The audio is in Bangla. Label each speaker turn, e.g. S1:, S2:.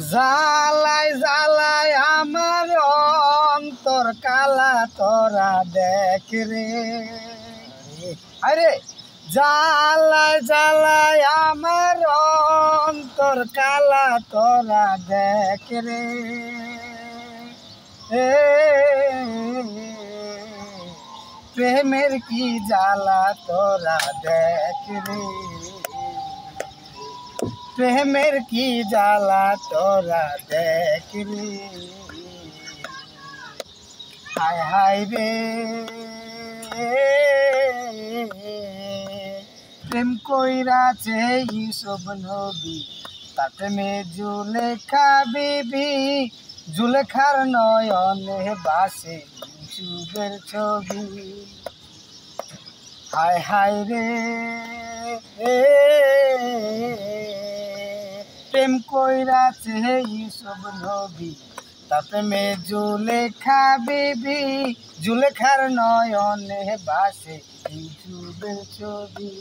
S1: জ্বালায় জ্বালায় আমার অন্তর কালা তোরা দেখ রে। আরে জ্বালায় জ্বালায় আমার অন্তর কালা তোরা দেখ রে। প্রেমের কি জ্বালা তোরা দেখ রে। প্রেমের কি জ্বালা তোরা দেখ রে। হায় হায় রে প্রেম কইরাছে ইউসুফ নবী তার প্রেমে জুলেখা বিবি। জুলেখার নয়নে বাসে ইউসুফের ছবি। হায় হায় রে প্রেম কইরাছে ইউসুফ নবী তার প্রেমে জুলেখা বিবি। জুলেখার নয়নে বাসে ইউসুফের ছবি।